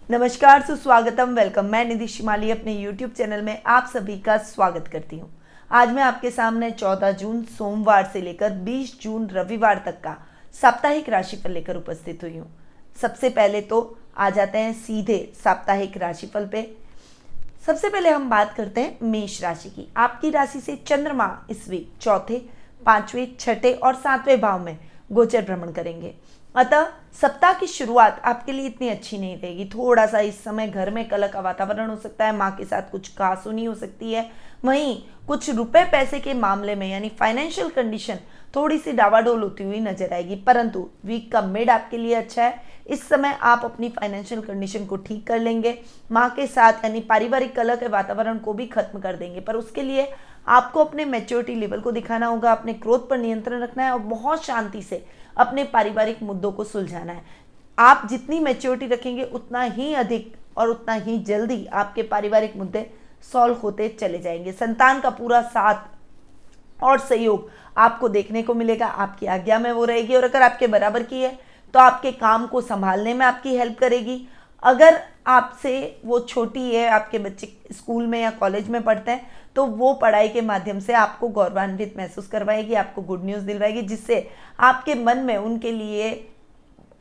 नमस्कार, सुस्वागतम, वेलकम। मैं निधि शिमाली अपने YouTube चैनल में आप सभी का स्वागत करती हूँ। आज मैं आपके सामने 14 जून सोमवार से लेकर 20 जून रविवार तक का साप्ताहिक राशिफल लेकर उपस्थित हुई हूँ। सबसे पहले तो आ जाते हैं सीधे साप्ताहिक राशिफल पे। सबसे पहले हम बात करते हैं मेष राशि की। आपकी राशि से चंद्रमा इस वीक चौथे, पांचवें, छठे और सातवें भाव में गोचर भ्रमण करेंगे। अतः सप्ताह की शुरुआत आपके लिए इतनी अच्छी नहीं रहेगी। थोड़ा सा इस समय घर में कलह का वातावरण हो सकता है, माँ के साथ कुछ कहासुनी हो सकती है। वहीं कुछ रुपए पैसे के मामले में यानी फाइनेंशियल कंडीशन थोड़ी सी डावाडोल होती हुई नजर आएगी, परंतु वीक का मिड आपके लिए अच्छा है। इस समय आप अपनी फाइनेंशियल कंडीशन को ठीक कर लेंगे, माँ के साथ यानी पारिवारिक कलह के वातावरण को भी खत्म कर देंगे। पर उसके लिए आपको अपने मैच्योरिटी लेवल को दिखाना होगा, अपने क्रोध पर नियंत्रण रखना है और बहुत शांति से अपने पारिवारिक मुद्दों को सुलझाना है। आप जितनी मैच्योरिटी रखेंगे उतना ही अधिक और उतना ही जल्दी आपके पारिवारिक मुद्दे सॉल्व होते चले जाएंगे। संतान का पूरा साथ और सहयोग आपको देखने को मिलेगा, आपकी आज्ञा में वो रहेगी। और अगर आपके बराबर की है तो आपके काम को संभालने में आपकी हेल्प करेगी। अगर आपसे वो छोटी है, आपके बच्चे स्कूल में या कॉलेज में पढ़ते हैं, तो वो पढ़ाई के माध्यम से आपको गौरवान्वित महसूस करवाएगी, आपको गुड न्यूज़ दिलवाएगी, जिससे आपके मन में उनके लिए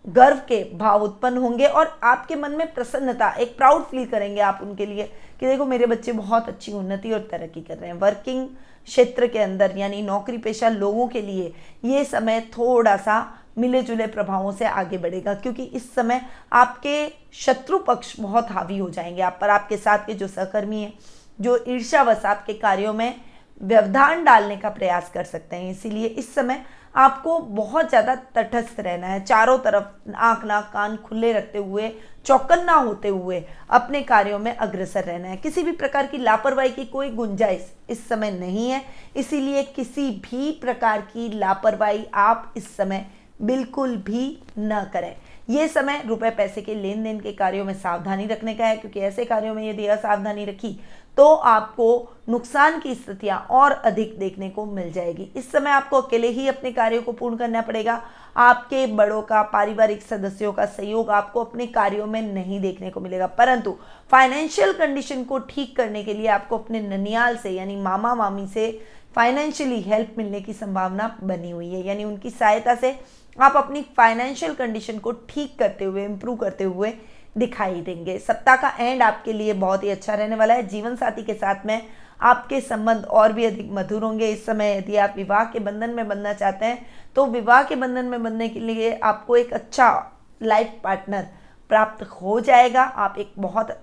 गर्व के भाव उत्पन्न होंगे और आपके मन में प्रसन्नता, एक प्राउड फील करेंगे आप उनके लिए कि देखो मेरे बच्चे बहुत अच्छी उन्नति और तरक्की कर रहे हैं। वर्किंग क्षेत्र के अंदर यानी नौकरी पेशा लोगों के लिए ये समय थोड़ा सा मिले जुले प्रभावों से आगे बढ़ेगा, क्योंकि इस समय आपके शत्रु पक्ष बहुत हावी हो जाएंगे आप पर। आपके साथ के जो सहकर्मी हैं, जो ईर्ष्यावश आपके कार्यों में व्यवधान डालने का प्रयास कर सकते हैं, इसीलिए इस समय आपको बहुत ज़्यादा तटस्थ रहना है। चारों तरफ आंख नाक कान खुले रखते हुए, चौकन्ना होते हुए अपने कार्यों में अग्रसर रहना है। किसी भी प्रकार की लापरवाही की कोई गुंजाइश इस समय नहीं है, इसीलिए किसी भी प्रकार की लापरवाही आप इस समय बिल्कुल भी न करें। ये समय रुपए पैसे के लेन देन के कार्यों में सावधानी रखने का है, क्योंकि ऐसे कार्यों में यदि असावधानी रखी तो आपको नुकसान की स्थितियां और अधिक देखने को मिल जाएगी। इस समय आपको अकेले ही अपने कार्यों को पूर्ण करना पड़ेगा। आपके बड़ों का, पारिवारिक सदस्यों का सहयोग आपको अपने कार्यों में नहीं देखने को मिलेगा, परंतु फाइनेंशियल कंडीशन को ठीक करने के लिए आपको अपने ननियाल से यानी मामा मामी से फाइनेंशियली हेल्प मिलने की संभावना बनी हुई है। यानी उनकी सहायता से आप अपनी फाइनेंशियल कंडीशन को ठीक करते हुए, इंप्रूव करते हुए दिखाई देंगे। सप्ताह का एंड आपके लिए बहुत ही अच्छा रहने वाला है। जीवन साथी के साथ में आपके संबंध और भी अधिक मधुर होंगे। इस समय यदि आप विवाह के बंधन में बंधना चाहते हैं तो विवाह के बंधन में बंधने के लिए आपको एक अच्छा लाइफ पार्टनर प्राप्त हो जाएगा। आप एक बहुत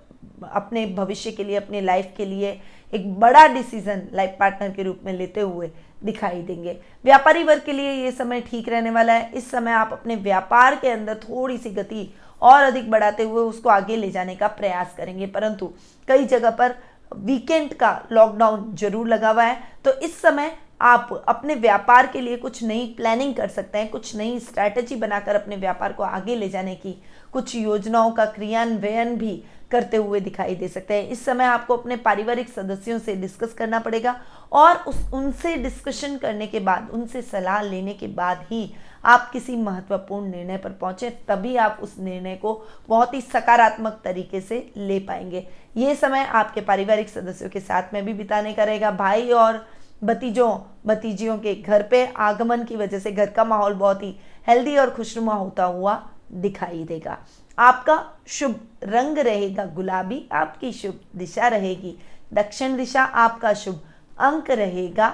अपने भविष्य के लिए, अपने लाइफ के लिए एक बड़ा डिसीजन लाइफ पार्टनर के रूप में लेते हुए दिखाई देंगे। व्यापारी वर्ग के लिए ये समय ठीक रहने वाला है। इस समय आप अपने व्यापार के अंदर थोड़ी सी गति और अधिक बढ़ाते हुए उसको आगे ले जाने का प्रयास करेंगे, परंतु कई जगह पर वीकेंड का लॉकडाउन जरूर लगा हुआ है, तो इस समय आप अपने व्यापार के लिए कुछ नई प्लानिंग कर सकते हैं, कुछ नई स्ट्रैटेजी बनाकर अपने व्यापार को आगे ले जाने की कुछ योजनाओं का क्रियान्वयन भी करते हुए दिखाई दे सकते हैं। इस समय आपको अपने पारिवारिक सदस्यों से डिस्कस करना पड़ेगा और उनसे डिस्कशन करने के बाद, उनसे सलाह लेने के बाद ही आप किसी महत्वपूर्ण निर्णय पर पहुंचे, तभी आप उस निर्णय को बहुत ही सकारात्मक तरीके से ले पाएंगे। ये समय आपके पारिवारिक सदस्यों के साथ में भी बिताने का रहेगा। भाई और भतीजियों के घर पे आगमन की वजह से घर का माहौल बहुत ही हेल्दी और खुशनुमा होता हुआ दिखाई देगा। आपका शुभ रंग रहेगा गुलाबी, आपकी शुभ दिशा रहेगी दक्षिण दिशा, आपका शुभ अंक रहेगा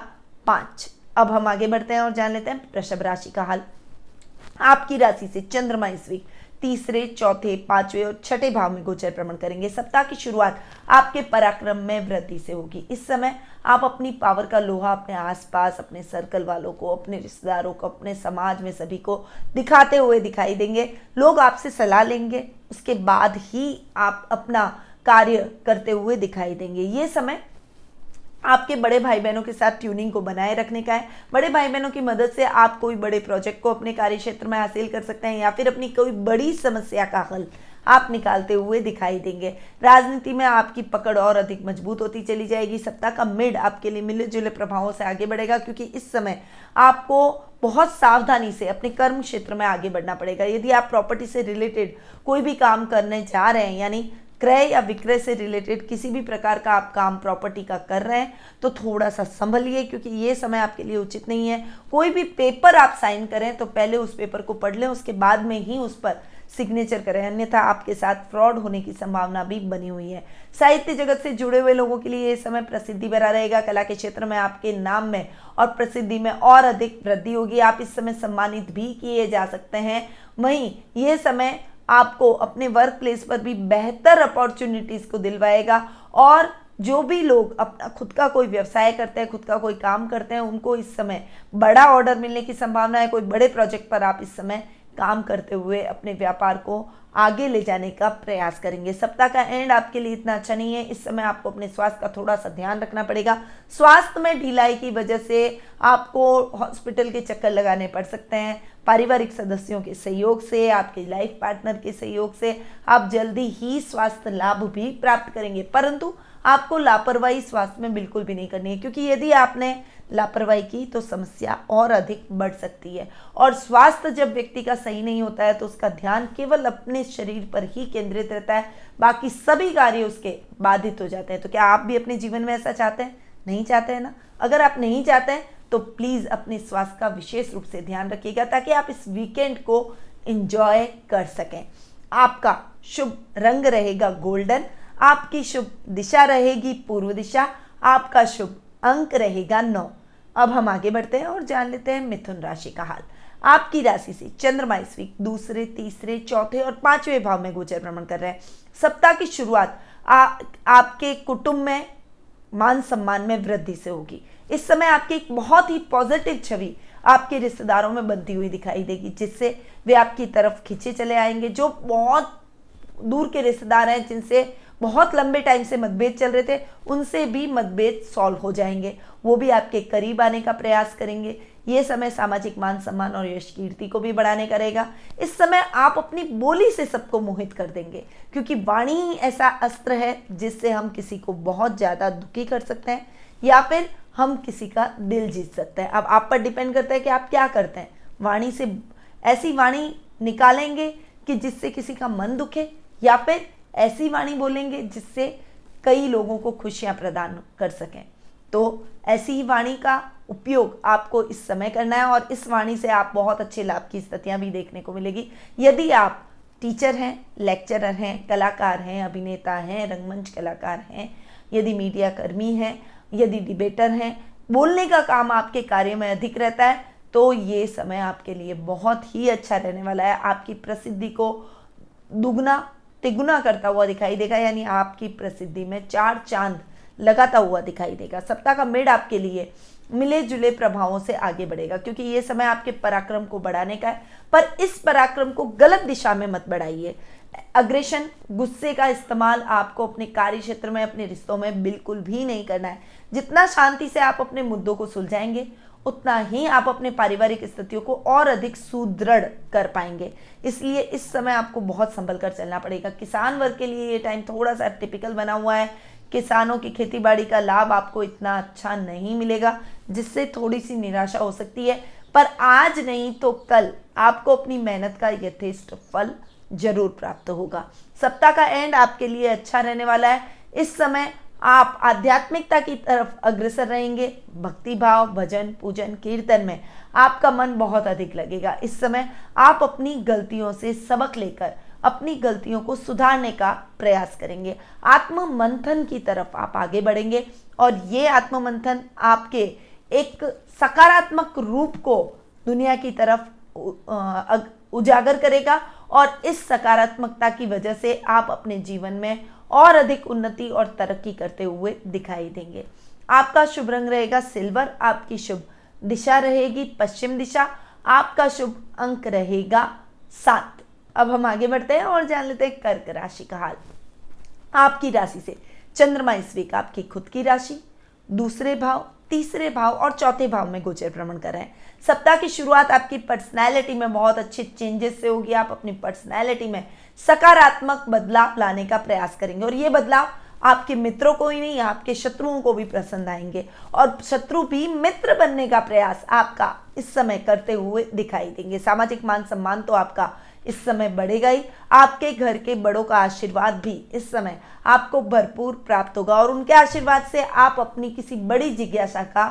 5। अब हम आगे बढ़ते हैं और जान लेते हैं वृषभ राशि का हाल। आपकी राशि से चंद्रमा इस वीक तीसरे, चौथे, पांचवें और छठे भाव में गोचर भ्रमण करेंगे। सप्ताह की शुरुआत आपके पराक्रम में वृद्धि से होगी। इस समय आप अपनी पावर का लोहा अपने आसपास, अपने सर्कल वालों को, अपने रिश्तेदारों को, अपने समाज में सभी को दिखाते हुए दिखाई देंगे। लोग आपसे सलाह लेंगे, उसके बाद ही आप अपना कार्य करते हुए दिखाई देंगे। ये समय आपके बड़े भाई बहनों के साथ ट्यूनिंग को बनाए रखने का है। बड़े भाई बहनों की मदद से आप कोई बड़े प्रोजेक्ट को अपने कार्य क्षेत्र में हासिल कर सकते हैं, या फिर अपनी कोई बड़ी समस्या का हल आप निकालते हुए दिखाई देंगे। राजनीति में आपकी पकड़ और अधिक मजबूत होती चली जाएगी। सप्ताह का मिड आपके लिए मिले जुले प्रभावों से आगे बढ़ेगा, क्योंकि इस समय आपको बहुत सावधानी से अपने कर्म क्षेत्र में आगे बढ़ना पड़ेगा। यदि आप प्रॉपर्टी से रिलेटेड कोई भी काम करने जा रहे हैं, यानी क्रय या विक्रय से रिलेटेड किसी भी प्रकार का आप काम प्रॉपर्टी का कर रहे हैं, तो थोड़ा सा संभलिए, क्योंकि ये समय आपके लिए उचित नहीं है। कोई भी पेपर आप साइन करें तो पहले उस पेपर को पढ़ लें, उसके बाद में ही उस पर सिग्नेचर करें, अन्यथा आपके साथ फ्रॉड होने की संभावना भी बनी हुई है। साहित्य जगत से जुड़े हुए लोगों के लिए ये समय प्रसिद्धि भरा रहेगा। कला के क्षेत्र में आपके नाम में और प्रसिद्धि में और अधिक वृद्धि होगी। आप इस समय सम्मानित भी किए जा सकते हैं। वहीं ये समय आपको अपने वर्क प्लेस पर भी बेहतर अपॉर्चुनिटीज को दिलवाएगा, और जो भी लोग अपना खुद का कोई व्यवसाय करते हैं, खुद का कोई काम करते हैं, उनको इस समय बड़ा ऑर्डर मिलने की संभावना है। कोई बड़े प्रोजेक्ट पर आप इस समय काम करते हुए अपने व्यापार को आगे ले जाने का प्रयास करेंगे। सप्ताह का एंड आपके लिए इतना अच्छा नहीं है। इस समय आपको अपने स्वास्थ्य का थोड़ा सा ध्यान रखना पड़ेगा। स्वास्थ्य में ढिलाई की वजह से आपको हॉस्पिटल के चक्कर लगाने पड़ सकते हैं। पारिवारिक सदस्यों के सहयोग से, आपके लाइफ पार्टनर के सहयोग से आप जल्दी ही स्वास्थ्य लाभ भी प्राप्त करेंगे, परंतु आपको लापरवाही स्वास्थ्य में बिल्कुल भी नहीं करनी है, क्योंकि यदि आपने लापरवाही की तो समस्या और अधिक बढ़ सकती है। और स्वास्थ्य जब व्यक्ति का सही नहीं होता है तो उसका ध्यान केवल अपने शरीर पर ही केंद्रित रहता है, बाकी सभी कार्य उसके बाधित हो जाते हैं। तो क्या आप भी अपने जीवन में ऐसा चाहते हैं? नहीं चाहते हैं ना? अगर आप नहीं चाहते हैं तो प्लीज़ अपने स्वास्थ्य का विशेष रूप से ध्यान रखिएगा, ताकि आप इस वीकेंड को एंजॉय कर सकें। आपका शुभ रंग रहेगा गोल्डन, आपकी शुभ दिशा रहेगी पूर्व दिशा, आपका शुभ अंक रहेगा 9। अब हम आगे बढ़ते हैं और जान लेते हैं मिथुन राशि का हाल। आपकी राशि से चंद्रमा इस वीक दूसरे, तीसरे, चौथे और पांचवें भाव में गोचर भ्रमण कर रहे हैं। सप्ताह की शुरुआत आपके कुटुंब में मान सम्मान में वृद्धि से होगी। इस समय आपकी एक बहुत ही पॉजिटिव छवि आपके रिश्तेदारों में बनती हुई दिखाई देगी, जिससे वे आपकी तरफ खींचे चले आएंगे। जो बहुत दूर के रिश्तेदार हैं, जिनसे बहुत लंबे टाइम से मतभेद चल रहे थे, उनसे भी मतभेद सॉल्व हो जाएंगे। वो भी आपके करीब आने का प्रयास करेंगे। ये समय सामाजिक मान सम्मान और यश कीर्ति को भी बढ़ाने का रहेगा। इस समय आप अपनी बोली से सबको मोहित कर देंगे, क्योंकि वाणी ही ऐसा अस्त्र है जिससे हम किसी को बहुत ज़्यादा दुखी कर सकते हैं या फिर हम किसी का दिल जीत सकते हैं। अब आप पर डिपेंड करता है कि आप क्या करते हैं। वाणी से ऐसी वाणी निकालेंगे कि जिससे किसी का मन दुखे, या फिर ऐसी वाणी बोलेंगे जिससे कई लोगों को खुशियां प्रदान कर सकें। तो ऐसी ही वाणी का उपयोग आपको इस समय करना है, और इस वाणी से आप बहुत अच्छे लाभ की स्थितियां भी देखने को मिलेगी। यदि आप टीचर हैं, लेक्चरर हैं, कलाकार हैं, अभिनेता हैं, रंगमंच कलाकार हैं, यदि मीडिया कर्मी हैं, यदि डिबेटर हैं, बोलने का काम आपके कार्य में अधिक रहता है, तो ये समय आपके लिए बहुत ही अच्छा रहने वाला है। आपकी प्रसिद्धि को दुगना तिगुना करता हुआ दिखाई देगा, यानी आपकी प्रसिद्धि में 4 चांद लगाता हुआ दिखाई देगा। सप्ताह का मिड आपके लिए मिले जुले प्रभावों से आगे बढ़ेगा, क्योंकि ये समय आपके पराक्रम को बढ़ाने का है, पर इस पराक्रम को गलत दिशा में मत बढ़ाइए। अग्रेशन, गुस्से का इस्तेमाल आपको अपने कार्य क्षेत्र में, अपने रिश्तों में बिल्कुल भी नहीं करना है। जितना शांति से आप अपने मुद्दों को सुलझाएंगे, उतना ही आप अपने पारिवारिक स्थितियों को और अधिक सुदृढ़ कर पाएंगे। इसलिए इस समय आपको बहुत संभल कर चलना पड़ेगा। किसान वर्ग के लिए ये टाइम थोड़ा सा टिपिकल बना हुआ है। किसानों की खेतीबाड़ी का लाभ आपको इतना अच्छा नहीं मिलेगा, जिससे थोड़ी सी निराशा हो सकती है, पर आज नहीं तो कल आपको अपनी मेहनत का यथेष्ट फल जरूर प्राप्त होगा। सप्ताह का एंड आपके लिए अच्छा रहने वाला है। इस समय आप आध्यात्मिकता की तरफ अग्रसर रहेंगे। भक्ति भाव, भजन, पूजन, कीर्तन में आपका मन बहुत अधिक लगेगा। इस समय आप अपनी गलतियों से सबक लेकर अपनी गलतियों को सुधारने का प्रयास करेंगे। आत्म मंथन की तरफ आप आगे बढ़ेंगे, और ये आत्म मंथन आपके एक सकारात्मक रूप को दुनिया की तरफ उजागर करेगा, और इस सकारात्मकता की वजह से आप अपने जीवन में और अधिक उन्नति और तरक्की करते हुए दिखाई देंगे। आपका शुभ रंग रहेगा सिल्वर, आपकी शुभ दिशा रहेगी पश्चिम दिशा, आपका शुभ अंक रहेगा 7। अब हम आगे बढ़ते हैं और जान लेते हैं कर्क राशि का हाल। आपकी राशि से चंद्रमा इस वीक आपकी खुद की राशि, दूसरे भाव, तीसरे भाव और चौथे भाव में गोचर भ्रमण कर रहे हैं। सप्ताह की शुरुआत आपकी पर्सनैलिटी में बहुत अच्छे चेंजेस से होगी। आप अपनी पर्सनैलिटी में सकारात्मक बदलाव लाने का प्रयास करेंगे और ये बदलाव आपके मित्रों को ही नहीं, आपके शत्रुओं को भी पसंद आएंगे और शत्रु भी मित्र बनने का प्रयास आपका इस समय करते हुए दिखाई देंगे। सामाजिक मान सम्मान तो आपका इस समय बढ़ेगा ही। आपके घर के बड़ों का आशीर्वाद भी इस समय आपको भरपूर प्राप्त होगा और उनके आशीर्वाद से आप अपनी किसी बड़ी जिज्ञासा का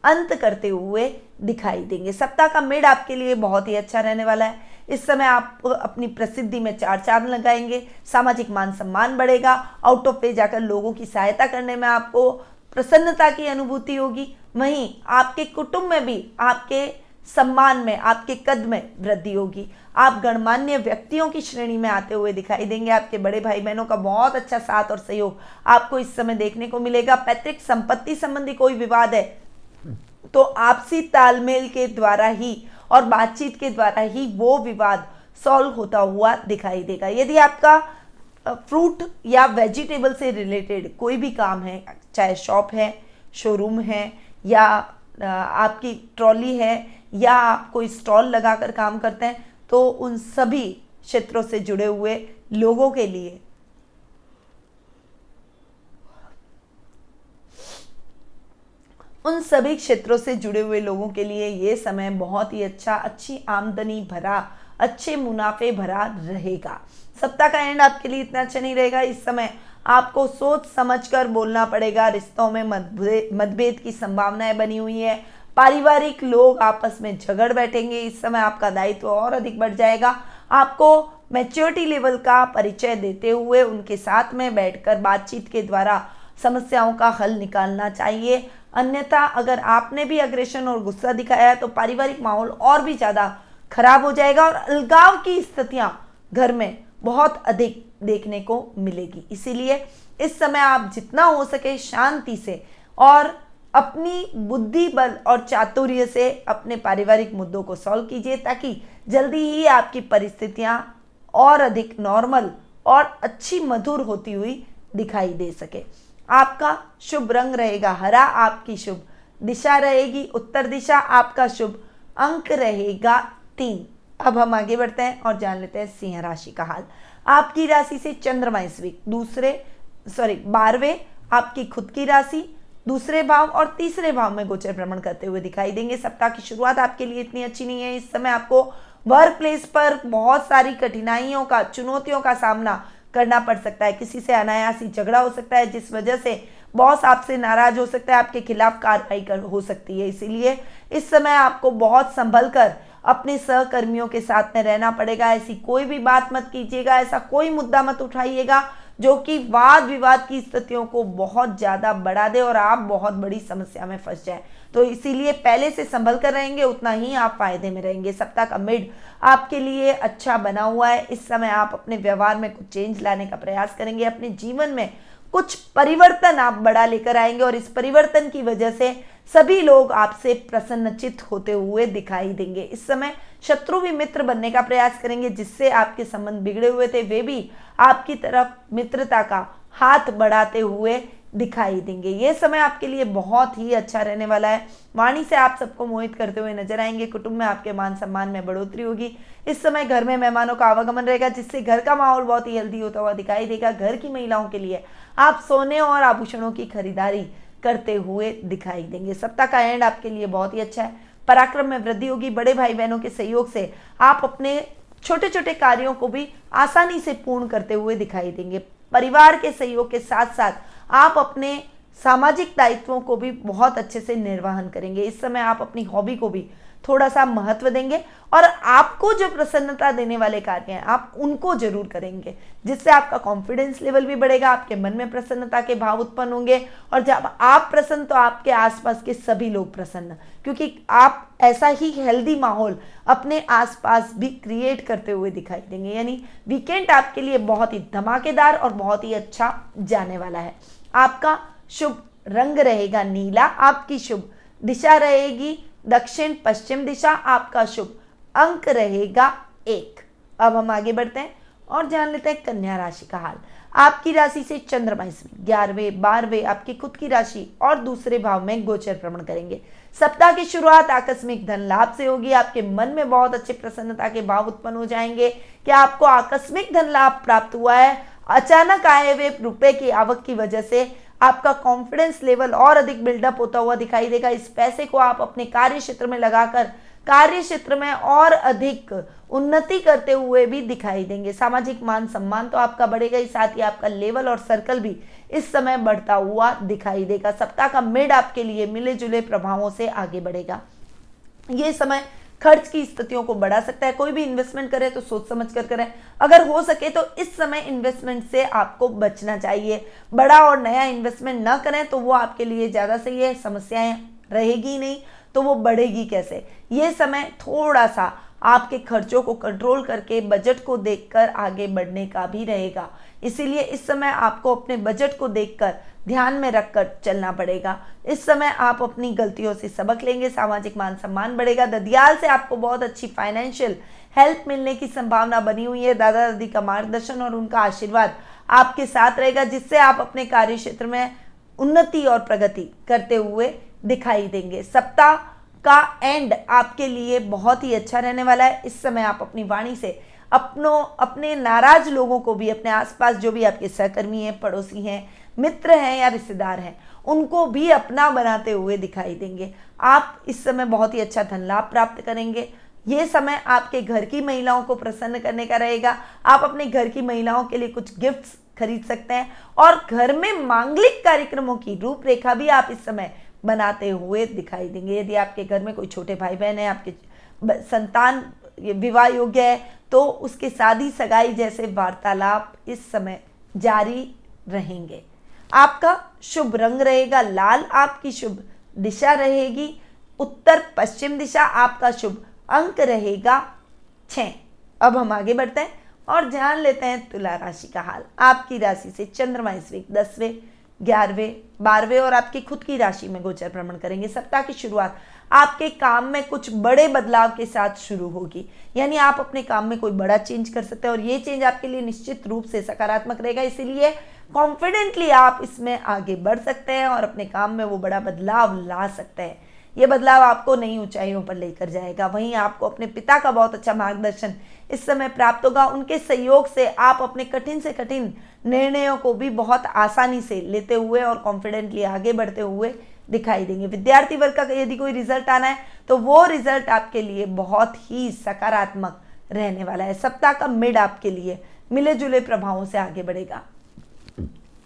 अंत करते हुए दिखाई देंगे। सप्ताह का मिड आपके लिए बहुत ही अच्छा रहने वाला है। इस समय आप अपनी प्रसिद्धि में चार चांद लगाएंगे, सामाजिक मान सम्मान बढ़ेगा, आउट ऑफ वे जाकर लोगों की सहायता करने में आपको प्रसन्नता की अनुभूति होगी। वहीं आपके कुटुंब में भी आपके सम्मान में, आपके कद में वृद्धि होगी। आप गणमान्य व्यक्तियों की श्रेणी में आते हुए दिखाई देंगे। आपके बड़े भाई बहनों का बहुत अच्छा साथ और सहयोग आपको इस समय देखने को मिलेगा। पैतृक संपत्ति संबंधी कोई विवाद है तो आपसी तालमेल के द्वारा ही और बातचीत के द्वारा ही वो विवाद सॉल्व होता हुआ दिखाई देगा। यदि आपका फ्रूट या वेजिटेबल से रिलेटेड कोई भी काम है, चाहे शॉप है, शोरूम है या आपकी ट्रॉली है या आप कोई स्टॉल लगाकर काम करते हैं, तो उन सभी क्षेत्रों से जुड़े हुए लोगों के लिए ये समय बहुत ही अच्छा, अच्छी आमदनी भरा, अच्छे मुनाफे भरा रहेगा। सप्ताह का एंड आपके लिए इतना अच्छा नहीं रहेगा। इस समय आपको सोच समझकर बोलना पड़ेगा। रिश्तों में मतभेद की संभावनाएं बनी हुई है। पारिवारिक लोग आपस में झगड़ बैठेंगे। इस समय आपका दायित्व और अधिक बढ़ जाएगा। आपको मैच्योरिटी लेवल का परिचय देते हुए उनके साथ में बैठकर बातचीत के द्वारा समस्याओं का हल निकालना चाहिए। अन्यथा अगर आपने भी अग्रेशन और गुस्सा दिखाया है तो पारिवारिक माहौल और भी ज़्यादा खराब हो जाएगा और अलगाव की स्थितियां घर में बहुत अधिक देखने को मिलेगी। इसीलिए इस समय आप जितना हो सके शांति से और अपनी बुद्धि बल और चातुर्य से अपने पारिवारिक मुद्दों को सॉल्व कीजिए ताकि जल्दी ही आपकी परिस्थितियां और अधिक नॉर्मल और अच्छी मधुर होती हुई दिखाई दे सके। आपका शुभ रंग रहेगा हरा, आपकी शुभ दिशा रहेगी उत्तर दिशा, आपका शुभ अंक रहेगा 3। अब हम आगे बढ़ते हैं और जान लेते हैं सिंह राशि का हाल। आपकी राशि से चंद्रमा इस वीक 12वें आपकी खुद की राशि दूसरे भाव और तीसरे भाव में गोचर भ्रमण करते हुए दिखाई देंगे। सप्ताह की शुरुआत आपके लिए इतनी अच्छी नहीं है। इस समय आपको वर्क प्लेस पर बहुत सारी कठिनाइयों का, चुनौतियों का सामना करना पड़ सकता है। किसी से अनायासी झगड़ा हो सकता है जिस वजह से बॉस आपसे नाराज हो सकता है, आपके खिलाफ कार्रवाई हो सकती है। इसीलिए इस समय आपको बहुत संभल कर अपने सहकर्मियों के साथ में रहना पड़ेगा। ऐसी कोई भी बात मत कीजिएगा, ऐसा कोई मुद्दा मत उठाइएगा जो कि वाद विवाद की स्थितियों को बहुत ज़्यादा बढ़ा दे और आप बहुत बड़ी समस्या में फंस जाए। तो इसीलिए पहले से संभल कर रहेंगे उतना ही आप फायदे में रहेंगे। सप्ताह का मिड आपके लिए अच्छा बना हुआ है। इस समय आप अपने व्यवहार में कुछ चेंज लाने का प्रयास करेंगे। अपने जीवन में कुछ परिवर्तन आप बड़ा लेकर आएंगे और इस परिवर्तन की वजह से सभी लोग आपसे प्रसन्नचित्त होते हुए दिखाई देंगे। इस समय शत्रु भी मित्र बनने का प्रयास करेंगे। जिससे आपके संबंध बिगड़े हुए थे वे भी आपकी तरफ मित्रता का हाथ बढ़ाते हुए दिखाई देंगे। ये समय आपके लिए बहुत ही अच्छा रहने वाला है। वाणी से आप सबको मोहित करते हुए नजर आएंगे। कुटुंब में आपके मान सम्मान में बढ़ोतरी होगी। इस समय घर में मेहमानों का आवागमन रहेगा जिससे घर का माहौल बहुत ही हेल्दी होता हुआ दिखाई देगा। घर की महिलाओं के लिए आप सोने और आभूषणों की खरीदारी करते हुए दिखाई देंगे। सप्ताह का एंड आपके लिए बहुत ही अच्छा है। पराक्रम में वृद्धि होगी। बड़े भाई बहनों के सहयोग से आप अपने छोटे छोटे कार्यों को भी आसानी से पूर्ण करते हुए दिखाई देंगे। परिवार के सहयोग के साथ साथ आप अपने सामाजिक दायित्वों को भी बहुत अच्छे से निर्वहन करेंगे। इस समय आप अपनी हॉबी को भी थोड़ा सा महत्व देंगे और आपको जो प्रसन्नता देने वाले कार्य हैं आप उनको जरूर करेंगे जिससे आपका कॉन्फिडेंस लेवल भी बढ़ेगा। आपके मन में प्रसन्नता के भाव उत्पन्न होंगे और जब आप प्रसन्न तो आपके आसपास के सभी लोग प्रसन्न, क्योंकि आप ऐसा ही हेल्दी माहौल अपने आसपास भी क्रिएट करते हुए दिखाई देंगे। यानी वीकेंड आपके लिए बहुत ही धमाकेदार और बहुत ही अच्छा जाने वाला है। आपका शुभ रंग रहेगा नीला, आपकी शुभ दिशा रहेगी दक्षिण पश्चिम दिशा, आपका शुभ अंक रहेगा 1। अब हम आगे बढ़ते हैं और जान लेते हैं कन्या राशि का हाल। आपकी राशि से चंद्रमा इसमें 11वें 12वें आपकी खुद की राशि और दूसरे भाव में गोचर भ्रमण करेंगे। सप्ताह की शुरुआत आकस्मिक धन लाभ से होगी। आपके मन में बहुत अच्छे प्रसन्नता के भाव उत्पन्न हो जाएंगे कि आपको आकस्मिक धन लाभ प्राप्त हुआ है। अचानक आए हुए रुपए की आवक की वजह से आपका कॉन्फिडेंस लेवल और अधिक बिल्डअप होता हुआ दिखाई देगा। इस पैसे को आप अपने कार्य क्षेत्र में लगाकर कार्य क्षेत्र में और अधिक उन्नति करते हुए भी दिखाई देंगे। सामाजिक मान सम्मान तो आपका बढ़ेगा ही, साथ ही आपका लेवल और सर्कल भी इस समय बढ़ता हुआ दिखाई देगा। सप्ताह का मिड आपके लिए मिले जुले प्रभावों से आगे बढ़ेगा। ये समय खर्च की स्थितियों को बढ़ा सकता है। कोई भी इन्वेस्टमेंट करे तो सोच समझ कर करें। अगर हो सके तो इस समय इन्वेस्टमेंट से आपको बचना चाहिए। बड़ा और नया इन्वेस्टमेंट ना करें तो वो आपके लिए ज़्यादा सही है। समस्याएं रहेगी नहीं तो वो बढ़ेगी कैसे। ये समय थोड़ा सा आपके खर्चों को कंट्रोल करके बजट को देखकर आगे बढ़ने का भी रहेगा। इसीलिए इस समय आपको अपने बजट को देखकर ध्यान में रखकर चलना पड़ेगा। इस समय आप अपनी गलतियों से सबक लेंगे। सामाजिक मान सम्मान बढ़ेगा। ददियाल से आपको बहुत अच्छी फाइनेंशियल हेल्प मिलने की संभावना बनी हुई है। दादा दादी का मार्गदर्शन और उनका आशीर्वाद आपके साथ रहेगा, जिससे आप अपने कार्य क्षेत्र में उन्नति और प्रगति करते हुए दिखाई देंगे। सप्ताह का एंड आपके लिए बहुत ही अच्छा रहने वाला है। इस समय आप अपनी वाणी से अपने नाराज लोगों को भी, अपने आसपास जो भी आपके सहकर्मी हैं, पड़ोसी हैं, मित्र हैं या रिश्तेदार हैं, उनको भी अपना बनाते हुए दिखाई देंगे। आप इस समय बहुत ही अच्छा धन लाभ प्राप्त करेंगे। ये समय आपके घर की महिलाओं को प्रसन्न करने का रहेगा। आप अपने घर की महिलाओं के लिए कुछ गिफ्ट्स खरीद सकते हैं और घर में मांगलिक कार्यक्रमों की रूपरेखा भी आप इस समय बनाते हुए दिखाई देंगे। यदि आपके घर में कोई छोटे भाई बहन है, आपके संतान विवाह योग्य है, तो उसके शादी सगाई जैसे वार्तालाप इस समय जारी रहेंगे। आपका शुभ रंग रहेगा लाल। आपकी शुभ दिशा रहेगी उत्तर पश्चिम दिशा। आपका शुभ अंक रहेगा 6। अब हम आगे बढ़ते हैं और जान लेते हैं तुला राशि का हाल। आपकी राशि से चंद्रमा इस वीक 10वें 11वें 12वें और आपकी खुद की राशि में गोचर भ्रमण करेंगे। सप्ताह की शुरुआत आपके काम में कुछ बड़े बदलाव के साथ शुरू होगी, यानी आप अपने काम में कोई बड़ा चेंज कर सकते हैं और ये चेंज आपके लिए निश्चित रूप से सकारात्मक रहेगा। इसीलिए कॉन्फिडेंटली आप इसमें आगे बढ़ सकते हैं और अपने काम में वो बड़ा बदलाव ला सकते हैं। ये बदलाव आपको नई ऊंचाइयों पर लेकर जाएगा। वहीं आपको अपने पिता का बहुत अच्छा मार्गदर्शन इस समय प्राप्त होगा। उनके सहयोग से आप अपने कठिन से कठिन निर्णयों को भी बहुत आसानी से लेते हुए और कॉन्फिडेंटली आगे बढ़ते हुए दिखाई देंगे। विद्यार्थी वर्ग का यदि कोई रिजल्ट आना है तो वो रिजल्ट आपके लिए बहुत ही सकारात्मक रहने वाला है। सप्ताह का मिड आपके लिए मिले जुले प्रभावों से आगे बढ़ेगा।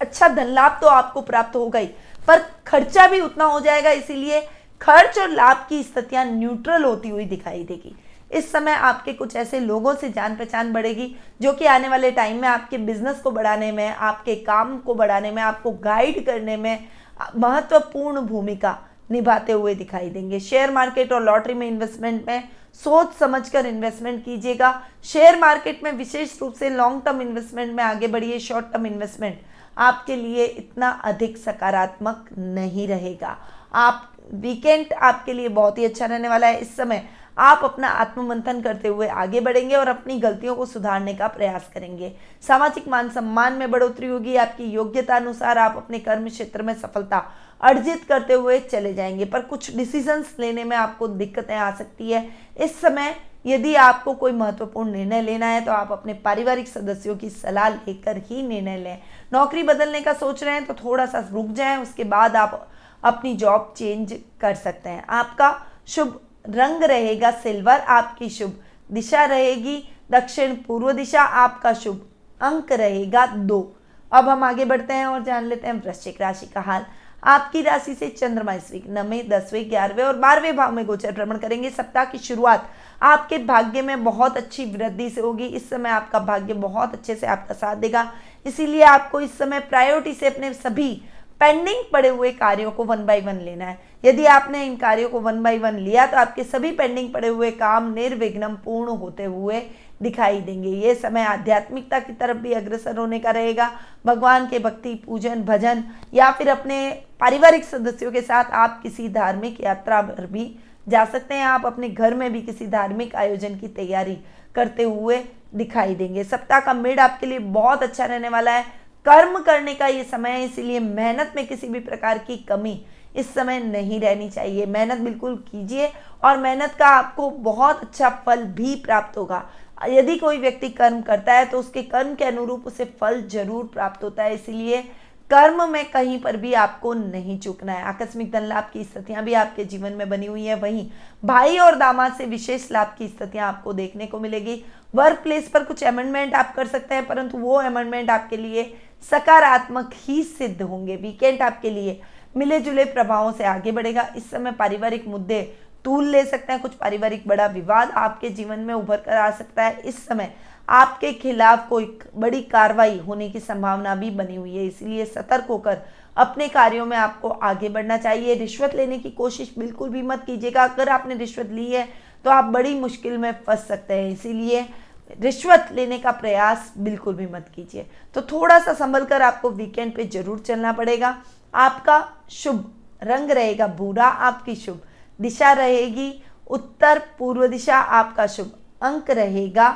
अच्छा धन लाभ तो आपको प्राप्त होगा ही, पर खर्चा भी उतना हो जाएगा। इसीलिए खर्च और लाभ की स्थितियां न्यूट्रल होती हुई दिखाई देगी। इस समय आपके कुछ ऐसे लोगों से जान पहचान बढ़ेगी जो कि आने वाले टाइम में आपके बिजनेस को बढ़ाने में, आपके काम को बढ़ाने में, आपको गाइड करने में महत्वपूर्ण भूमिका निभाते हुए दिखाई देंगे। शेयर मार्केट और लॉटरी में इन्वेस्टमेंट में सोच समझकर इन्वेस्टमेंट कीजिएगा। शेयर मार्केट में विशेष रूप से लॉन्ग टर्म इन्वेस्टमेंट में आगे बढ़िए। शॉर्ट टर्म इन्वेस्टमेंट आपके लिए इतना अधिक सकारात्मक नहीं रहेगा। आप वीकेंड आपके लिए बहुत ही अच्छा रहने वाला है। इस समय आप अपना आत्ममंथन करते हुए आगे बढ़ेंगे और अपनी गलतियों को सुधारने का प्रयास करेंगे। सामाजिक मान सम्मान में बढ़ोतरी होगी। आपकी योग्यता अनुसार आप अपने कर्म क्षेत्र में सफलता अर्जित करते हुए चले जाएंगे, पर कुछ डिसीजंस लेने में आपको दिक्कतें आ सकती है। इस समय यदि आपको कोई महत्वपूर्ण निर्णय लेना है तो आप अपने पारिवारिक सदस्यों की सलाह लेकर ही निर्णय लें। नौकरी बदलने का सोच रहे हैं तो थोड़ा सा रुक जाएं, उसके बाद आप अपनी जॉब चेंज कर सकते हैं। आपका शुभ रंग रहेगा सिल्वर। आपकी शुभ दिशा रहेगी दक्षिण पूर्व दिशा। आपका शुभ अंक रहेगा 2। अब हम आगे बढ़ते हैं और जान लेते हैं वृश्चिक राशि का हाल। आपकी राशि से चंद्रमा इस वीक 9वें 10वें 11वें और 12वें भाव में गोचर भ्रमण करेंगे। सप्ताह की शुरुआत आपके भाग्य में बहुत अच्छी वृद्धि से होगी। इस समय आपका भाग्य बहुत अच्छे से आपका साथ देगा। इसीलिए आपको इस समय प्रायोरिटी से अपने सभी पेंडिंग पड़े हुए कार्यों को 1 बाय 1 लेना है। यदि आपने इन कार्यों को 1 बाय 1 लिया तो आपके सभी पेंडिंग पड़े हुए काम निर्विघ्न पूर्ण होते हुए दिखाई देंगे। ये समय आध्यात्मिकता की तरफ भी अग्रसर होने का रहेगा। भगवान के भक्ति पूजन भजन या फिर अपने पारिवारिक सदस्यों के साथ आप किसी धार्मिक यात्रा पर भी जा सकते हैं। आप अपने घर में भी किसी धार्मिक आयोजन की तैयारी करते हुए दिखाई देंगे। सप्ताह का मिड आपके लिए बहुत अच्छा रहने वाला है। कर्म करने का ये समय है, इसीलिए मेहनत में किसी भी प्रकार की कमी इस समय नहीं रहनी चाहिए। मेहनत बिल्कुल कीजिए और मेहनत का आपको बहुत अच्छा फल भी प्राप्त होगा। यदि कोई व्यक्ति कर्म करता है तो उसके कर्म के अनुरूप उसे फल जरूर प्राप्त होता है, इसीलिए कर्म में कहीं पर भी आपको नहीं चूकना है। आकस्मिक धन लाभ की स्थितियां भी आपके जीवन में बनी हुई है। वहीं भाई और दामाद से विशेष लाभ की स्थितियां आपको देखने को मिलेगी। वर्क प्लेस पर कुछ अमेंडमेंट आप कर सकते हैं, परंतु वो अमेंडमेंट आपके लिए सकारात्मक ही सिद्ध होंगे। वीकेंड आपके लिए मिले जुले प्रभावों से आगे बढ़ेगा। इस समय पारिवारिक मुद्दे तूल ले सकते हैं। कुछ पारिवारिक बड़ा विवाद आपके जीवन में उभर कर आ सकता है। इस समय आपके खिलाफ कोई बड़ी कार्रवाई होने की संभावना भी बनी हुई है, इसलिए सतर्क होकर अपने कार्यों में आपको आगे बढ़ना चाहिए। रिश्वत लेने की कोशिश बिल्कुल भी मत कीजिएगा। अगर आपने रिश्वत ली है तो आप बड़ी मुश्किल में फंस सकते हैं, इसीलिए रिश्वत लेने का प्रयास बिल्कुल भी मत कीजिए। तो थोड़ा सा संभल कर आपको वीकेंड पे जरूर चलना पड़ेगा। आपका शुभ रंग रहेगा भूरा, आपकी शुभ दिशा रहेगी उत्तर पूर्व दिशा, आपका शुभ अंक रहेगा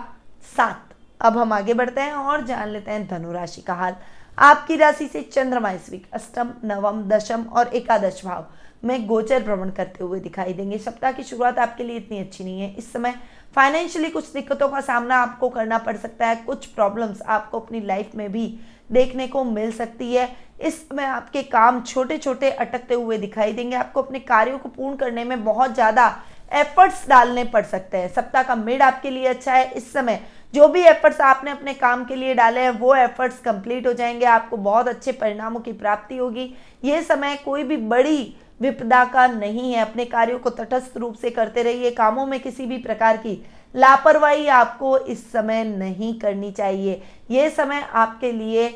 7। अब हम आगे बढ़ते हैं और जान लेते हैं धनु राशि का हाल। आपकी राशि से चंद्रमा इस वीक अष्टम, नवम, दशम और एकादश भाव में गोचर भ्रमण करते हुए दिखाई देंगे। सप्ताह की शुरुआत आपके लिए इतनी अच्छी नहीं है। इस समय फाइनेंशियली कुछ दिक्कतों का सामना आपको करना पड़ सकता है। कुछ प्रॉब्लम्स आपको अपनी लाइफ में भी देखने को मिल सकती है। इस समय आपके काम छोटे छोटे अटकते हुए दिखाई देंगे। आपको अपने कार्यों को पूर्ण करने में बहुत ज़्यादा एफर्ट्स डालने पड़ सकते हैं। सप्ताह का मिड आपके लिए अच्छा है। इस समय जो भी एफर्ट्स आपने अपने काम के लिए डाले हैं वो एफर्ट्स कंप्लीट हो जाएंगे। आपको बहुत अच्छे परिणामों की प्राप्ति होगी। ये समय कोई भी बड़ी विपदा का नहीं है। अपने कार्यों को तटस्थ रूप से करते रहिए। कामों में किसी भी प्रकार की लापरवाही आपको इस समय नहीं करनी चाहिए। ये समय आपके लिए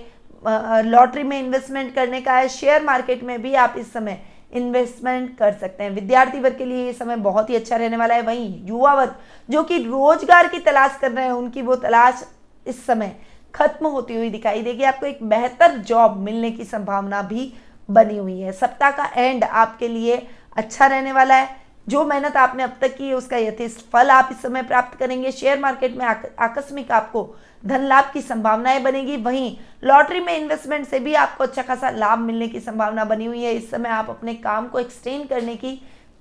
लॉटरी में इन्वेस्टमेंट करने का है। शेयर मार्केट में भी आप इस समय इन्वेस्टमेंट कर सकते हैं। विद्यार्थी वर्ग के लिए ये समय बहुत ही अच्छा रहने वाला है। वहीं युवा वर्ग जो कि रोजगार की तलाश कर रहे हैं, उनकी वो तलाश इस समय खत्म होती हुई दिखाई देगी। आपको एक बेहतर जॉब मिलने की संभावना भी बनी हुई है। सप्ताह का एंड आपके लिए अच्छा रहने वाला है। जो मेहनत आपने अब तक की है उसका यथेष्ट फल आप इस समय प्राप्त करेंगे। शेयर मार्केट में आकस्मिक आपको धन लाभ की संभावनाएं बनेगी। वहीं लॉटरी में इन्वेस्टमेंट से भी आपको अच्छा खासा लाभ मिलने की संभावना बनी हुई है। इस समय आप अपने काम को एक्सटेंड करने की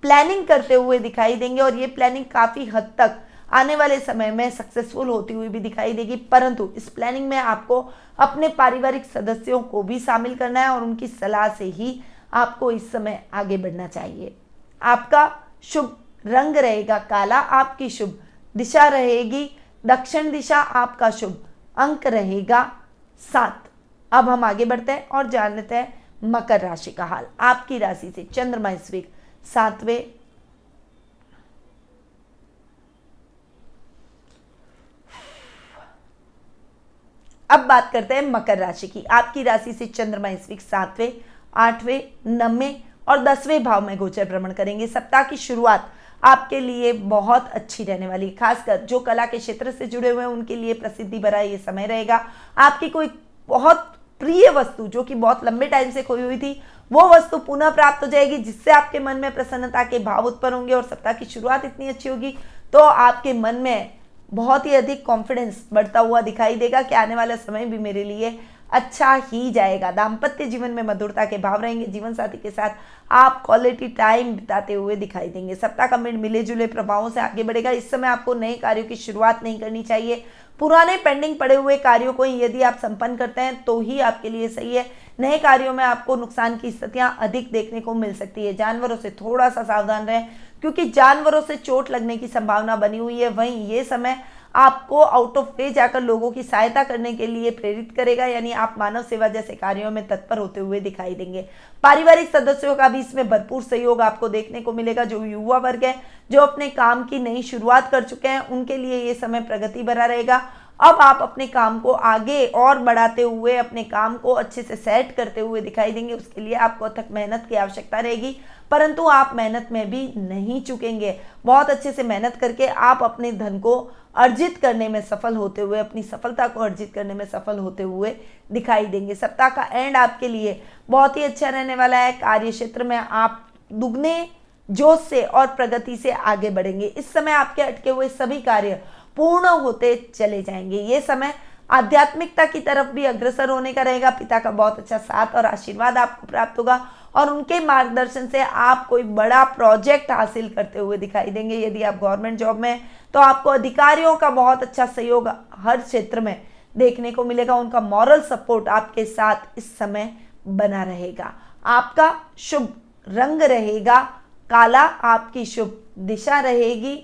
प्लानिंग करते हुए दिखाई देंगे और ये प्लानिंग काफ़ी हद तक आने वाले समय में सक्सेसफुल होती हुई भी दिखाई देगी। परंतु इस प्लानिंग में आपको अपने पारिवारिक सदस्यों को भी शामिल करना है और उनकी सलाह से ही आपको इस समय आगे बढ़ना चाहिए। आपका शुभ रंग रहेगा काला, आपकी शुभ दिशा रहेगी दक्षिण दिशा, आपका शुभ अंक रहेगा 7। अब हम आगे बढ़ते हैं और जान लेते हैं मकर राशि का हाल। आपकी राशि से चंद्रमा इस वीक 7वें, अब बात करते हैं मकर राशि की। आपकी राशि से चंद्रमा इस वीक 7वें, 8वें, 9वें और 10वें भाव में गोचर भ्रमण करेंगे। सप्ताह की शुरुआत आपके लिए बहुत अच्छी रहने वाली, खासकर जो कला के क्षेत्र से जुड़े हुए हैं उनके लिए प्रसिद्धि भरा ये समय रहेगा। आपकी कोई बहुत प्रिय वस्तु जो कि बहुत लंबे टाइम से खोई हुई थी वो वस्तु पुनः प्राप्त हो जाएगी, जिससे आपके मन में प्रसन्नता के भाव उत्पन्न होंगे। और सप्ताह की शुरुआत इतनी अच्छी होगी तो आपके मन में बहुत ही अधिक कॉन्फिडेंस बढ़ता हुआ दिखाई देगा कि आने वाला समय भी मेरे लिए अच्छा ही जाएगा। दाम्पत्य जीवन में मधुरता के भाव रहेंगे। जीवन साथी के साथ आप क्वालिटी टाइम बिताते हुए दिखाई देंगे। सप्ताह का मिले जुले प्रभावों से आगे बढ़ेगा। इस समय आपको नए कार्यों की शुरुआत नहीं करनी चाहिए। पुराने पेंडिंग पड़े हुए कार्यों को यदि आप संपन्न करते हैं तो ही आपके लिए सही है। नए कार्यों में आपको नुकसान की स्थितियां अधिक देखने को मिल सकती है। जानवरों से थोड़ा सा सावधान रहें क्योंकि जानवरों से चोट लगने की संभावना बनी हुई है। वहीं ये समय आपको आउट ऑफ वे जाकर लोगों की सहायता करने के लिए प्रेरित करेगा, यानी आप मानव सेवा जैसे कार्यों में तत्पर होते हुए दिखाई देंगे। पारिवारिक सदस्यों का भी इसमें भरपूर सहयोग आपको देखने को मिलेगा। जो युवा वर्ग है जो अपने काम की नई शुरुआत कर चुके हैं उनके लिए ये समय प्रगति भरा रहेगा। अब आप अपने काम को आगे और बढ़ाते हुए अपने काम को अच्छे से सेट करते हुए दिखाई देंगे। उसके लिए आपको अथक मेहनत की आवश्यकता रहेगी, परंतु आप मेहनत में भी नहीं चूकेंगे। बहुत अच्छे से मेहनत करके आप अपने धन को अर्जित करने में सफल होते हुए, अपनी सफलता को अर्जित करने में सफल होते हुए दिखाई देंगे। सप्ताह का एंड आपके लिए बहुत ही अच्छा रहने वाला है। कार्य क्षेत्र में आप दुगने जोश से और प्रगति से आगे बढ़ेंगे। इस समय आपके अटके हुए सभी कार्य पूर्ण होते चले जाएंगे। ये समय आध्यात्मिकता की तरफ भी अग्रसर होने का रहेगा। पिता का बहुत अच्छा साथ और आशीर्वाद आपको प्राप्त होगा और उनके मार्गदर्शन से आप कोई बड़ा प्रोजेक्ट हासिल करते हुए दिखाई देंगे। यदि आप गवर्नमेंट जॉब में हैं तो आपको अधिकारियों का बहुत अच्छा सहयोग हर क्षेत्र में देखने को मिलेगा। उनका मॉरल सपोर्ट आपके साथ इस समय बना रहेगा। आपका शुभ रंग रहेगा काला, आपकी शुभ दिशा रहेगी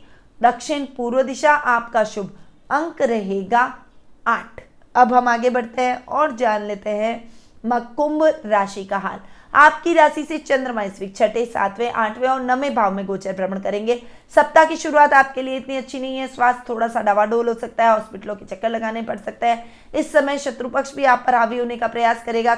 दक्षिण पूर्व दिशा, आपका शुभ अंक रहेगा 8। अब हम आगे बढ़ते हैं और जान लेते हैं कुंभ राशि का हाल। आपकी राशि से चंद्रमा इस वीक 6, 7, 8 और 9वें भाव में गोचर भ्रमण करेंगे। सप्ताह की शुरुआत आपके लिए इतनी अच्छी नहीं है। स्वास्थ्य थोड़ा सा डावाडोल हो सकता है, हॉस्पिटलों के चक्कर लगाने पड़ सकते हैं। इस समय शत्रु पक्ष भी आप पर हावी होने का प्रयास करेगा।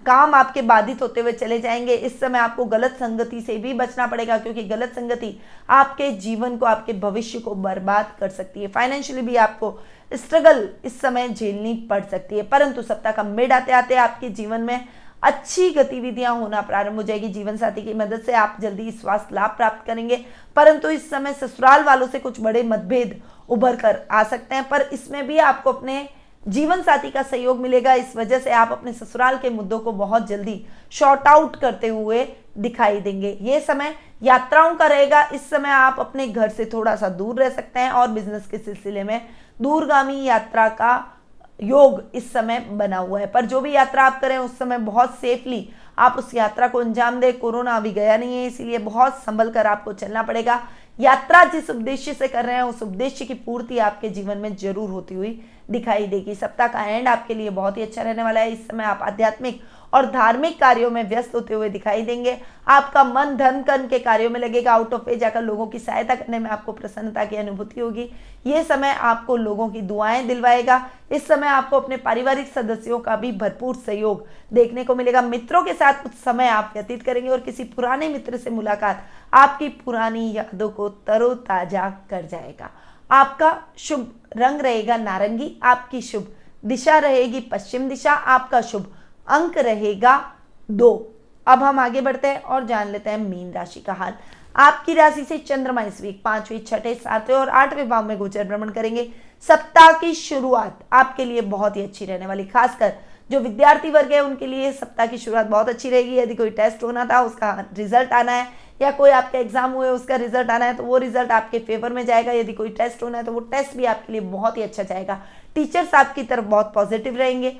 काम आपके बाधित होते हुए चले जाएंगे। इस समय आपको गलत संगति से भी बचना पड़ेगा, क्योंकि गलत संगति आपके जीवन को, आपके भविष्य को बर्बाद कर सकती है। फाइनेंशियली भी आपको स्ट्रगल इस समय झेलनी पड़ सकती है। परंतु सप्ताह का मिड आते आते आपके जीवन में अच्छी गतिविधियां होना प्रारंभ हो जाएगी। जीवन साथी की मदद से आप जल्दी स्वास्थ्य लाभ प्राप्त करेंगे। परंतु इस समय ससुराल वालों से कुछ बड़े मतभेद उभर कर आ सकते हैं, पर इसमें भी आपको अपने जीवन साथी का सहयोग मिलेगा। इस वजह से आप अपने ससुराल के मुद्दों को बहुत जल्दी शॉर्ट आउट करते हुए दिखाई देंगे। ये समय यात्राओं का रहेगा। इस समय आप अपने घर से थोड़ा सा दूर रह सकते हैं और बिजनेस के सिलसिले में दूरगामी यात्रा का योग इस समय बना हुआ है। पर जो भी यात्रा आप करें उस समय बहुत सेफली आप उस यात्रा को अंजाम दें। कोरोना अभी गया नहीं है, इसीलिए बहुत संभल कर आपको चलना पड़ेगा। यात्रा जिस उद्देश्य से कर रहे हैं उस उद्देश्य की पूर्ति आपके जीवन में जरूर होती हुई दिखाई देगी। सप्ताह का एंड आपके लिए बहुत ही अच्छा रहने वाला है। इस समय आप आध्यात्मिक और धार्मिक कार्यों में व्यस्त होते हुए दिखाई देंगे। आपका मन धन कर्म के कार्यों में लगेगा। आउट ऑफ वे जाकर लोगों की सहायता करने में आपको प्रसन्नता की अनुभूति होगी। ये समय आपको लोगों की दुआएं दिलवाएगा। इस समय आपको अपने पारिवारिक सदस्यों का भी भरपूर सहयोग देखने को मिलेगा। मित्रों के साथ कुछ समय आप व्यतीत करेंगे और किसी पुराने मित्र से मुलाकात आपकी पुरानी यादों को तरोताजा कर जाएगा। आपका शुभ रंग रहेगा नारंगी, आपकी शुभ दिशा रहेगी पश्चिम दिशा, आपका शुभ अंक रहेगा 2। अब हम आगे बढ़ते हैं और जान लेते हैं मीन राशि का हाल। आपकी राशि से चंद्रमा इस वीक 5वें, 6, 7वें और 8वें भाव में गोचर भ्रमण करेंगे। सप्ताह की शुरुआत आपके लिए बहुत ही अच्छी रहने वाली, खासकर जो विद्यार्थी वर्ग है उनके लिए सप्ताह की शुरुआत बहुत अच्छी रहेगी। यदि कोई टेस्ट होना था उसका रिजल्ट आना है या कोई आपका एग्जाम हुए उसका रिजल्ट आना है तो वो रिजल्ट आपके फेवर में जाएगा। यदि कोई टेस्ट होना है तो वो टेस्ट भी आपके लिए बहुत ही अच्छा जाएगा। टीचर्स आपकी तरफ बहुत पॉजिटिव रहेंगे।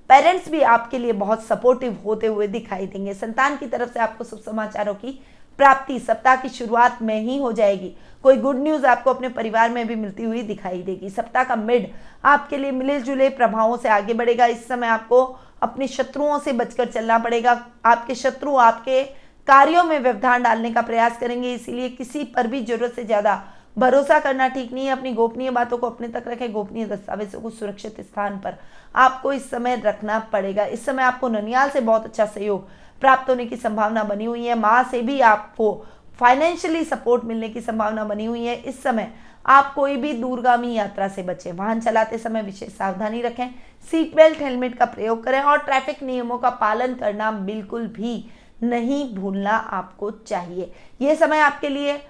पेरेंट्स भी आपके लिए बहुत सपोर्टिव होते हुए दिखाई देंगे। संतान की तरफ से आपको शुभ समाचारों की प्राप्ति सप्ताह की शुरुआत में ही हो जाएगी। कोई गुड न्यूज आपको अपने परिवार में भी मिलती हुई दिखाई देगी। सप्ताह का मिड आपके लिए मिले जुले प्रभावों से आगे बढ़ेगा। इस समय आपको अपने शत्रुओं से बचकर चलना पड़ेगा। आपके शत्रु आपके कार्यों में व्यवधान डालने का प्रयास करेंगे, इसीलिए किसी पर भी जरूरत से ज्यादा भरोसा करना ठीक नहीं है। अपनी गोपनीय बातों को अपने तक रखें। गोपनीय दस्तावेजों को सुरक्षित स्थान पर आपको इस समय रखना पड़ेगा। इस समय आपको ननियाल से बहुत अच्छा सहयोग प्राप्त होने की संभावना बनी हुई है। माँ से भी आपको फाइनेंशियली सपोर्ट मिलने की संभावना बनी हुई है। इस समय आप कोई भी दूरगामी यात्रा से बचें। वाहन चलाते समय विशेष सावधानी रखें। सीट बेल्ट हेलमेट का प्रयोग करें और ट्रैफिक नियमों का पालन करना बिल्कुल भी नहीं भूलना आपको चाहिए। यह समय आपके लिए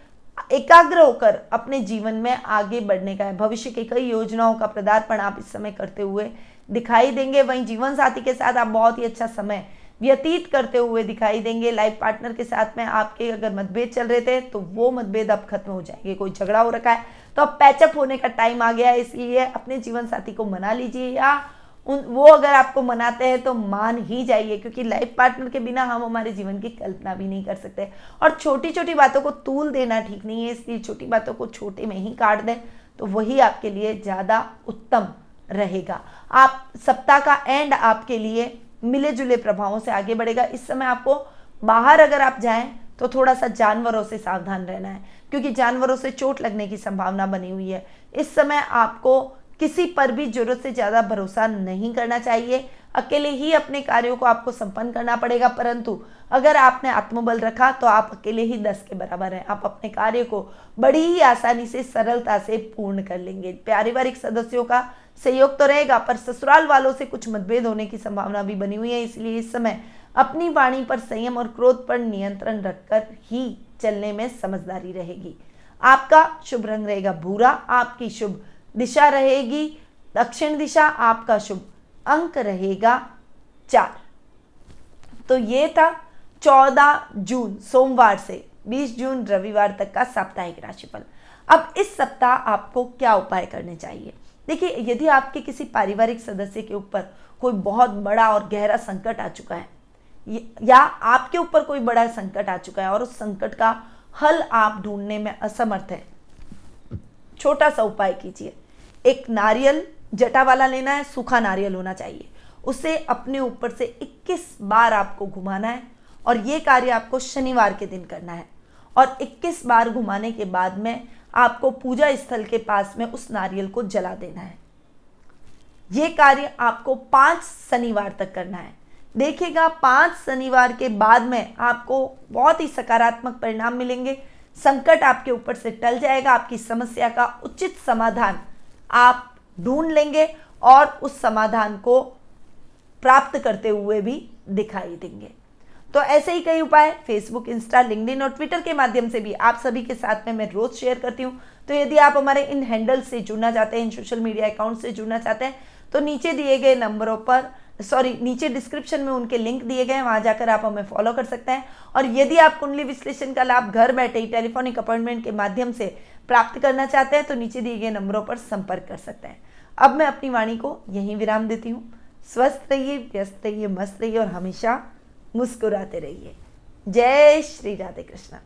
एकाग्र होकर अपने जीवन में आगे बढ़ने का है। भविष्य की कई योजनाओं का पदार्पण आप इस समय करते हुए दिखाई देंगे। वहीं जीवन साथी के साथ आप बहुत ही अच्छा समय व्यतीत करते हुए दिखाई देंगे। लाइफ पार्टनर के साथ में आपके अगर मतभेद चल रहे थे तो वो मतभेद अब खत्म हो जाएंगे। कोई झगड़ा हो रखा है तो अब पैचअप होने का टाइम आ गया है, इसलिए अपने जीवन साथी को मना लीजिए या वो अगर आपको मनाते हैं तो मान ही जाइए, क्योंकि लाइफ पार्टनर के बिना हम हमारे जीवन की कल्पना भी नहीं कर सकते। और छोटी छोटी बातों को तूल देना ठीक नहीं है, इसलिए छोटी बातों को छोटे में ही काट दें तो वही आपके लिए ज़्यादा उत्तम रहेगा। आप सप्ताह का एंड आपके लिए मिले जुले प्रभावों से आगे बढ़ेगा। इस समय आपको बाहर अगर आप जाएं तो थोड़ा सा जानवरों से सावधान रहना है, क्योंकि जानवरों से चोट लगने की संभावना बनी हुई है। इस समय आपको किसी पर भी जरूरत से ज्यादा भरोसा नहीं करना चाहिए। अकेले ही अपने कार्यों को आपको संपन्न करना पड़ेगा, परंतु अगर आपने आत्मबल रखा तो आप अकेले ही 10 के बराबर हैं। आप अपने कार्य को बड़ी ही आसानी से सरलता से पूर्ण कर लेंगे। पारिवारिक सदस्यों का सहयोग तो रहेगा, पर ससुराल वालों से कुछ मतभेद होने की संभावना भी बनी हुई है, इसलिए इस समय अपनी वाणी पर संयम और क्रोध पर नियंत्रण रखकर ही चलने में समझदारी रहेगी। आपका शुभ रंग रहेगा भूरा, आपकी शुभ दिशा रहेगी दक्षिण दिशा आपका शुभ अंक रहेगा 4। तो ये था 14 जून सोमवार से 20 जून रविवार तक का साप्ताहिक राशिफल। अब इस सप्ताह आपको क्या उपाय करने चाहिए? देखिए, यदि आपके किसी पारिवारिक सदस्य के ऊपर कोई बहुत बड़ा और गहरा संकट आ चुका है या आपके ऊपर कोई बड़ा संकट आ चुका है और उस संकट का हल आप ढूंढने में असमर्थ है, छोटा सा उपाय कीजिए। एक नारियल जटा वाला लेना है, सूखा नारियल होना चाहिए, उसे अपने ऊपर से 21 बार आपको घुमाना है और ये कार्य आपको शनिवार के दिन करना है। और 21 बार घुमाने के बाद में आपको पूजा स्थल के पास में उस नारियल को जला देना है। ये कार्य आपको 5 शनिवार तक करना है। देखिएगा, 5 शनिवार के बाद में आपको बहुत ही सकारात्मक परिणाम मिलेंगे। संकट आपके ऊपर से टल जाएगा, आपकी समस्या का उचित समाधान आप ढूंढ लेंगे और उस समाधान को प्राप्त करते हुए भी दिखाई देंगे। तो ऐसे ही कई उपाय फेसबुक, इंस्टा, लिंक्डइन और ट्विटर के माध्यम से भी आप सभी के साथ में मैं रोज शेयर करती हूँ। तो यदि आप हमारे इन हैंडल से जुड़ना चाहते हैं, इन सोशल मीडिया अकाउंट से जुड़ना चाहते हैं, तो नीचे दिए गए नंबरों पर नीचे डिस्क्रिप्शन में उनके लिंक दिए गए हैं, वहां जाकर आप हमें फॉलो कर सकते हैं। और यदि आप कुंडली विश्लेषण का लाभ घर बैठे ही टेलीफोनिक अपॉइंटमेंट के माध्यम से प्राप्त करना चाहते हैं, तो नीचे दिए गए नंबरों पर संपर्क कर सकते हैं। अब मैं अपनी वाणी को यहीं विराम देती हूँ। स्वस्थ रहिए, व्यस्त रहिए, मस्त रहिए और हमेशा मुस्कुराते रहिए। जय श्री राधे कृष्णा।